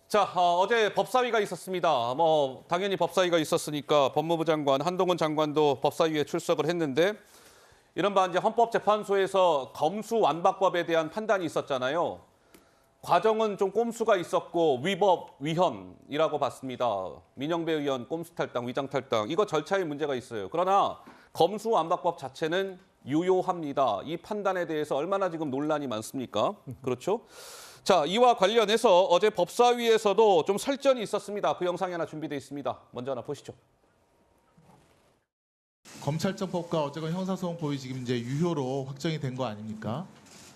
자, 어제 법사위가 있었습니다. 당연히 법사위가 있었으니까 법무부 장관, 한동훈 장관도 법사위에 출석을 했는데 이른바 이제 헌법재판소에서 검수완박법에 대한 판단이 있었잖아요. 과정은 좀 꼼수가 있었고 위법, 위헌이라고 봤습니다. 민영배 의원 꼼수 탈당, 위장 탈당, 이거 절차에 문제가 있어요. 그러나 검수완박법 자체는 유효합니다. 이 판단에 대해서 얼마나 지금 논란이 많습니까? 그렇죠? 자, 이와 관련해서 어제 법사위에서도 좀 설전이 있었습니다. 그 영상이 하나 준비되어 있습니다. 먼저 하나 보시죠. 검찰청법과 어쨌건 형사소송법이 지금 이제 유효로 확정이 된 거 아닙니까?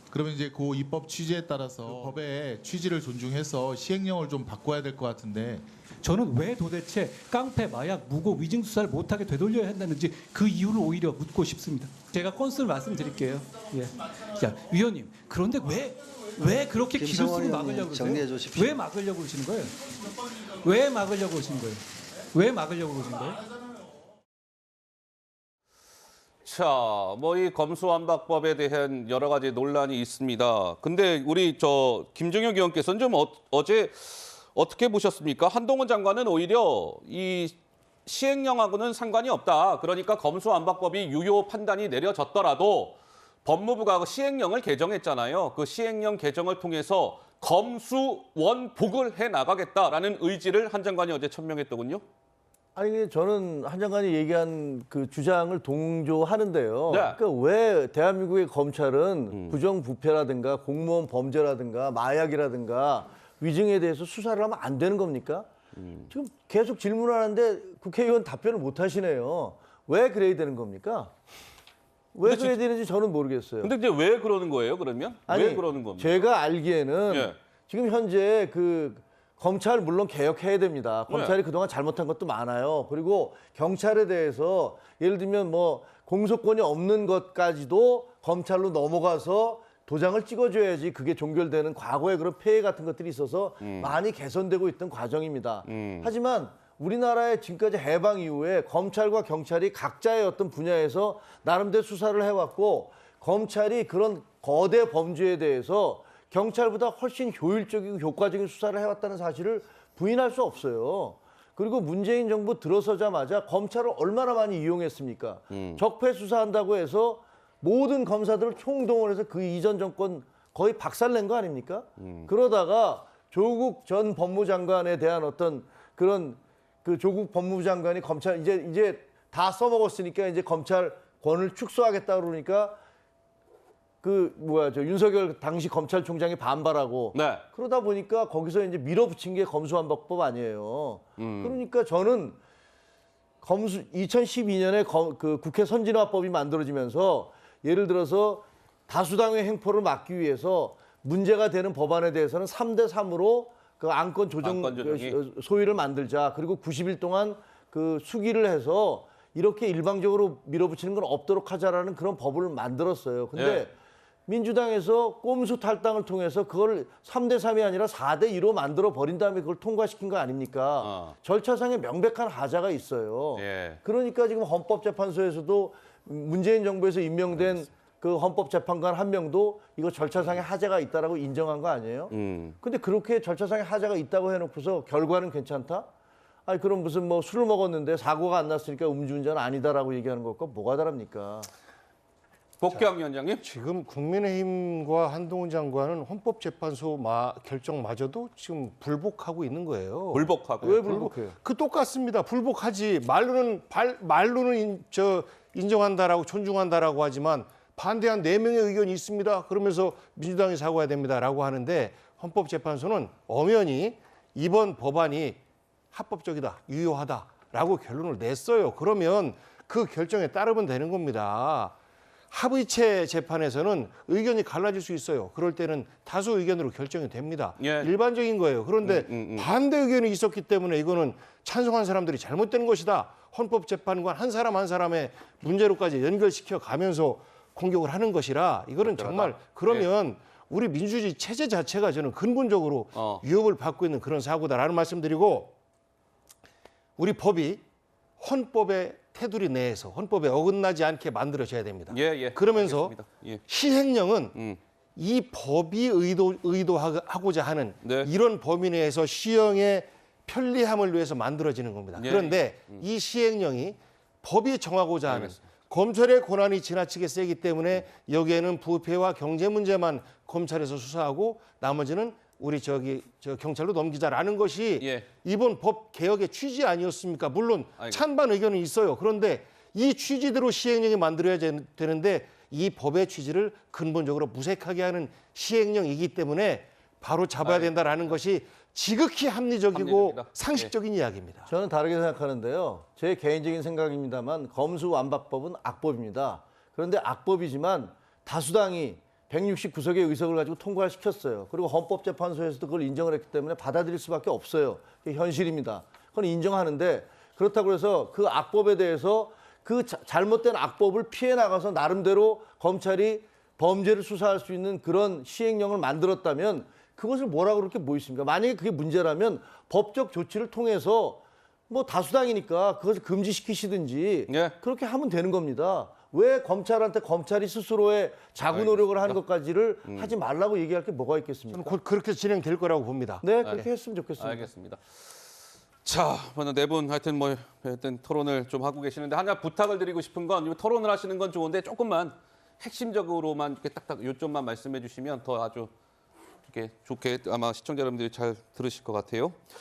그러면 이제 그 입법 취지에 따라서 그 법의 취지를 존중해서 시행령을 좀 바꿔야 될 것 같은데 저는 왜 도대체 깡패, 마약, 무고, 위증 수사를 못하게 되돌려야 한다는지 그 이유를 오히려 묻고 싶습니다. 제가 건수를 말씀드릴게요. 예. 자, 위원님, 그런데 왜 그렇게 길을 쓰고 막으려고 그러세요? 왜 막으려고 그러시는 거예요? 왜 막으려고 그러시는 거예요? 왜 막으려고 그러시는 거예요? 자, 이 검수완박법에 대한 여러 가지 논란이 있습니다. 근데 우리 김종혁 의원께서는 좀 어제 어떻게 보셨습니까? 한동훈 장관은 오히려 이 시행령하고는 상관이 없다. 그러니까 검수완박법이 유효 판단이 내려졌더라도 법무부가 시행령을 개정했잖아요. 그 시행령 개정을 통해서 검수원복을 해 나가겠다라는 의지를 한 장관이 어제 천명했더군요. 아니 저는 한 장관이 얘기한 그 주장을 동조하는데요. 네. 그러니까 왜 대한민국의 검찰은 부정부패라든가 공무원 범죄라든가 마약이라든가 위증에 대해서 수사를 하면 안 되는 겁니까? 지금 계속 질문하는데 국회의원 답변을 못 하시네요. 왜 그래야 되는 겁니까? 왜 그래야 되는지 저는 모르겠어요. 근데 이제 왜 그러는 거예요, 그러면? 아니, 왜 그러는 겁니까? 제가 알기에는 예. 지금 현재 검찰 물론 개혁해야 됩니다. 검찰이 네. 그동안 잘못한 것도 많아요. 그리고 경찰에 대해서 예를 들면 공소권이 없는 것까지도 검찰로 넘어가서 도장을 찍어줘야지 그게 종결되는 과거의 그런 폐해 같은 것들이 있어서 많이 개선되고 있던 과정입니다. 하지만 우리나라의 지금까지 해방 이후에 검찰과 경찰이 각자의 어떤 분야에서 나름대로 수사를 해왔고 검찰이 그런 거대 범죄에 대해서 경찰보다 훨씬 효율적이고 효과적인 수사를 해왔다는 사실을 부인할 수 없어요. 그리고 문재인 정부 들어서자마자 검찰을 얼마나 많이 이용했습니까? 적폐 수사한다고 해서 모든 검사들을 총동원해서 그 이전 정권 거의 박살낸 거 아닙니까? 그러다가 조국 전 법무장관에 대한 어떤 그런 조국 법무부 장관이 검찰 이제 다 써먹었으니까 이제 검찰권을 축소하겠다 그러니까 윤석열 당시 검찰총장이 반발하고 네. 그러다 보니까 거기서 이제 밀어붙인 게 검수완박법 아니에요. 그러니까 저는 2012년에 국회 선진화법이 만들어지면서 예를 들어서 다수당의 행포를 막기 위해서 문제가 되는 법안에 대해서는 3대 3으로 안건 조정 소위를 만들자. 그리고 90일 동안 수기를 해서 이렇게 일방적으로 밀어붙이는 건 없도록 하자라는 그런 법을 만들었어요. 근데 예. 민주당에서 꼼수 탈당을 통해서 그걸 3대 3이 아니라 4대 2로 만들어 버린 다음에 그걸 통과시킨 거 아닙니까? 절차상에 명백한 하자가 있어요. 예. 그러니까 지금 헌법재판소에서도 문재인 정부에서 임명된 그 헌법재판관 한 명도 이거 절차상의 하자가 있다라고 인정한 거 아니에요? 근데 그렇게 절차상의 하자가 있다고 해놓고서 결과는 괜찮다? 아니 그럼 무슨 술을 먹었는데 사고가 안 났으니까 음주운전 아니다라고 얘기하는 것과 뭐가 다릅니까? 복경 위원장님. 지금 국민의힘과 한동훈 장관은 헌법재판소 결정마저도 지금 불복하고 있는 거예요. 불복하고요. 왜 불복해요? 똑같습니다. 불복하지. 말로는 인정한다라고 존중한다라고 하지만 반대한 4명의 의견이 있습니다. 그러면서 민주당이 사과해야 됩니다라고 하는데 헌법재판소는 엄연히 이번 법안이 합법적이다, 유효하다라고 결론을 냈어요. 그러면 그 결정에 따르면 되는 겁니다. 합의체 재판에서는 의견이 갈라질 수 있어요. 그럴 때는 다수 의견으로 결정이 됩니다. 예. 일반적인 거예요. 그런데 반대 의견이 있었기 때문에 이거는 찬성한 사람들이 잘못된 것이다. 헌법재판관 한 사람 한 사람의 문제로까지 연결시켜 가면서 공격을 하는 것이라 이거는 정말 그러면 우리 민주주의 체제 자체가 저는 근본적으로 위협을 받고 있는 그런 사고다라는 말씀드리고 우리 법이 헌법의 테두리 내에서 헌법에 어긋나지 않게 만들어져야 됩니다. 예. 그러면서 알겠습니다. 예. 시행령은 이 법이 의도하고자 하는 네. 이런 범위 내에서 시행의 편리함을 위해서 만들어지는 겁니다. 예. 그런데 이 시행령이 법이 정하고자 하는 검찰의 권한이 지나치게 세기 때문에 여기에는 부패와 경제 문제만 검찰에서 수사하고 나머지는 우리 경찰로 넘기자라는 것이 예. 이번 법 개혁의 취지 아니었습니까? 물론 알겠습니다. 찬반 의견은 있어요. 그런데 이 취지대로 시행령이 만들어야 되는데 이 법의 취지를 근본적으로 무색하게 하는 시행령이기 때문에 바로 잡아야 된다라는 것이 지극히 합리적이고 합리적이다. 상식적인 이야기입니다. 저는 다르게 생각하는데요. 제 개인적인 생각입니다만 검수완박법은 악법입니다. 그런데 악법이지만 다수당이 169석의 의석을 가지고 통과를 시켰어요. 그리고 헌법재판소에서도 그걸 인정을 했기 때문에 받아들일 수밖에 없어요. 그게 현실입니다. 그건 인정하는데 그렇다고 해서 그 악법에 대해서 그 잘못된 악법을 피해 나가서 나름대로 검찰이 범죄를 수사할 수 있는 그런 시행령을 만들었다면 그것을 뭐라고 그렇게 뭐 있습니까? 만약에 그게 문제라면 법적 조치를 통해서 뭐 다수당이니까 그것을 금지시키시든지 예. 그렇게 하면 되는 겁니다. 왜 검찰한테 검찰이 스스로의 자구 노력을 하는 것까지를 하지 말라고 얘기할 게 뭐가 있겠습니까? 저는 곧 그렇게 진행될 거라고 봅니다. 네, 그렇게 했으면 좋겠습니다. 알겠습니다. 자, 오늘 네 분 하여튼 토론을 좀 하고 계시는데 하나 부탁을 드리고 싶은 건 이 토론을 하시는 건 좋은데 조금만 핵심적으로만 이렇게 딱딱 요점만 말씀해 주시면 더 아주 이렇게 좋게 아마 시청자 여러분들이 잘 들으실 것 같아요.